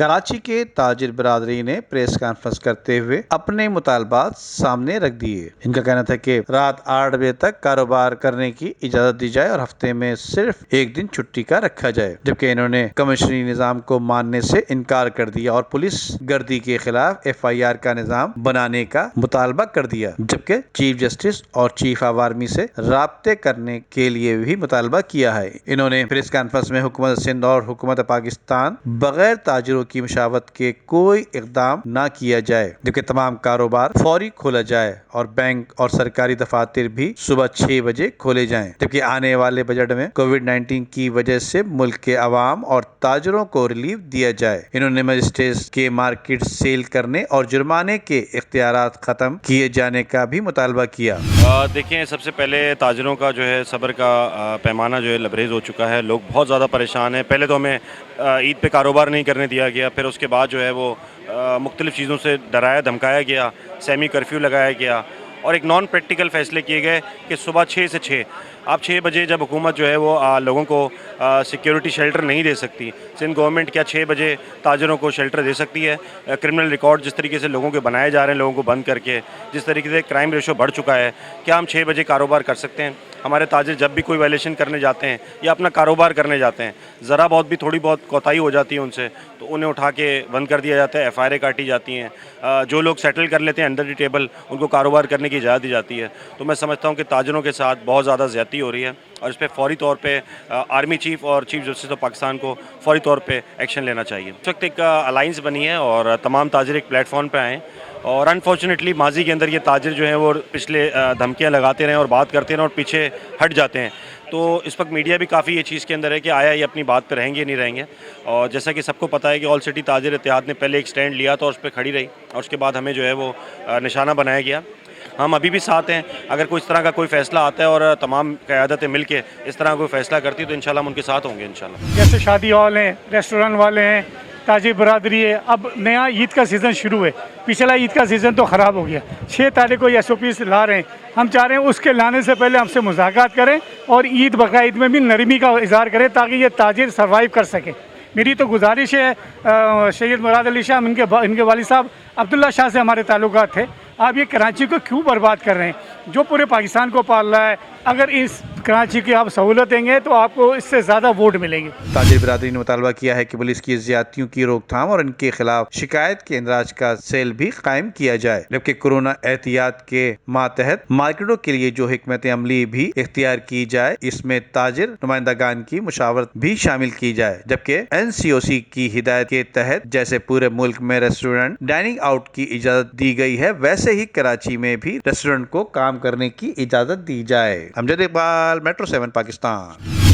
کراچی کے تاجر برادری نے پریس کانفرنس کرتے ہوئے اپنے مطالبات سامنے رکھ دیے۔ ان کا کہنا تھا کہ رات 8 بجے تک کاروبار کرنے کی اجازت دی جائے اور ہفتے میں صرف ایک دن چھٹی کا رکھا جائے، جبکہ انہوں نے کمشنری نظام کو ماننے سے انکار کر دیا اور پولیس گردی کے خلاف FIR کا نظام بنانے کا مطالبہ کر دیا، جبکہ چیف جسٹس اور چیف آف آرمی سے رابطے کرنے کے لیے بھی مطالبہ کیا ہے۔ انہوں نے پریس کانفرنس میں حکومت سندھ اور حکومت پاکستان بغیر تاجروں کی مشاورت کے کوئی اقدام نہ کیا جائے، جبکہ تمام کاروبار فوری کھولا جائے اور بینک اور سرکاری دفاتر بھی صبح 6 بجے کھولے جائیں، جبکہ آنے والے بجٹ میں کووڈ-19 کی وجہ سے ملک کے عوام اور تاجروں کو ریلیف دیا جائے۔ انہوں نے مجسٹریٹس کے مارکیٹ سیل کرنے اور جرمانے کے اختیارات ختم کیے جانے کا بھی مطالبہ کیا۔ دیکھیں، سب سے پہلے تاجروں کا جو ہے صبر کا پیمانہ جو ہے لبریز ہو چکا ہے۔ لوگ بہت زیادہ پریشان ہیں۔ پہلے تو ہمیں عید پہ کاروبار نہیں کرنے دیا گیا، پھر اس کے بعد جو ہے وہ مختلف چیزوں سے ڈرایا دھمکایا گیا، سیمی کرفیو لگایا گیا اور ایک نان پریکٹیکل فیصلے کیے گئے کہ صبح 6 سے 6 آپ 6 بجے جب حکومت جو ہے وہ لوگوں کو سیکیورٹی شیلٹر نہیں دے سکتی، سندھ گورنمنٹ کیا 6 بجے تاجروں کو شیلٹر دے سکتی ہے؟ کرمنل ریکارڈ جس طریقے سے لوگوں کے بنائے جا رہے ہیں، لوگوں کو بند کر کے، جس طریقے سے کرائم ریشو بڑھ چکا ہے، کیا ہم 6 بجے کاروبار کر سکتے ہیں؟ ہمارے تاجر جب بھی کوئی وائلیشن کرنے جاتے ہیں یا اپنا کاروبار کرنے جاتے ہیں، ذرا بہت بھی تھوڑی بہت کوتاہی ہو جاتی ہے ان سے تو انہیں اٹھا کے بند کر دیا جاتا ہے، FIR کاٹی جاتی ہیں۔ جو لوگ سیٹل کر لیتے ہیں انڈر دی ٹیبل، ان کو کاروبار کرنے کی اجازت دی جاتی ہے۔ تو میں سمجھتا ہوں کہ تاجروں کے ساتھ بہت زیادہ زیادتی ہو رہی ہے اور اس پہ فوری طور پہ آرمی چیف اور چیف جسٹس آف پاکستان کو فوری طور پہ ایکشن لینا چاہیے۔ اس وقت ایک الائنس بنی ہے اور تمام تاجر ایک پلیٹ فارم پہ آئے ہیں اور انفارچونیٹلی ماضی کے اندر یہ تاجر جو ہیں وہ پچھلے دھمکیاں لگاتے رہے اور بات کرتے رہے اور پیچھے ہٹ جاتے ہیں۔ تو اس وقت میڈیا بھی کافی یہ چیز کے اندر ہے کہ آیا یہ اپنی بات پہ رہیں گے نہیں رہیں گے، اور جیسا کہ سب کو پتہ ہے کہ آل سٹی تاجر اتحاد نے پہلے ایک سٹینڈ لیا تھا اور اس پہ کھڑی رہی اور اس کے بعد ہمیں جو ہے وہ نشانہ بنایا گیا۔ ہم ابھی بھی ساتھ ہیں، اگر کوئی اس طرح کا کوئی فیصلہ آتا ہے اور تمام قیادتیں مل کے اس طرح کوئی فیصلہ کرتی تو انشاءاللہ ہم ان کے ساتھ ہوں گے انشاءاللہ۔ جیسے شادی ہال ہیں، ریسٹورنٹ والے ہیں، تاجر برادری ہے، اب نیا عید کا سیزن شروع ہے۔ پچھلا عید کا سیزن تو خراب ہو گیا، 6 تاریخ کو SOPs لا رہے ہیں۔ ہم چاہ رہے ہیں اس کے لانے سے پہلے ہم سے مذاکرات کریں اور عید بقرعید میں بھی نرمی کا اظہار کریں تاکہ یہ تاجر سروائیو کر سکیں۔ میری تو گزارش ہے، سید مراد علی شاہ ان کے والد صاحب عبداللہ شاہ سے ہمارے تعلقات تھے، آپ یہ کراچی کو کیوں برباد کر رہے ہیں جو پورے پاکستان کو پال رہا ہے؟ اگر اس کراچی کی آپ سہولت دیں گے تو آپ کو اس سے زیادہ ووٹ ملیں گے۔ تاجر برادری نے مطالبہ کیا ہے کہ پولیس کی زیادتیوں کی روک تھام اور ان کے خلاف شکایت کے اندراج کا سیل بھی قائم کیا جائے، جبکہ کورونا احتیاط کے ماتحت مارکیٹوں کے لیے جو حکمت عملی بھی اختیار کی جائے اس میں تاجر نمائندگان کی مشاورت بھی شامل کی جائے، جبکہ NCOC کی ہدایت کے تحت جیسے پورے ملک میں ریسٹورنٹ ڈائننگ آؤٹ کی اجازت دی گئی ہے ویسے ہی کراچی میں بھی ریسٹورنٹ کو کام کرنے کی اجازت دی جائے۔ امجد اقبال، میٹرو 7 پاکستان۔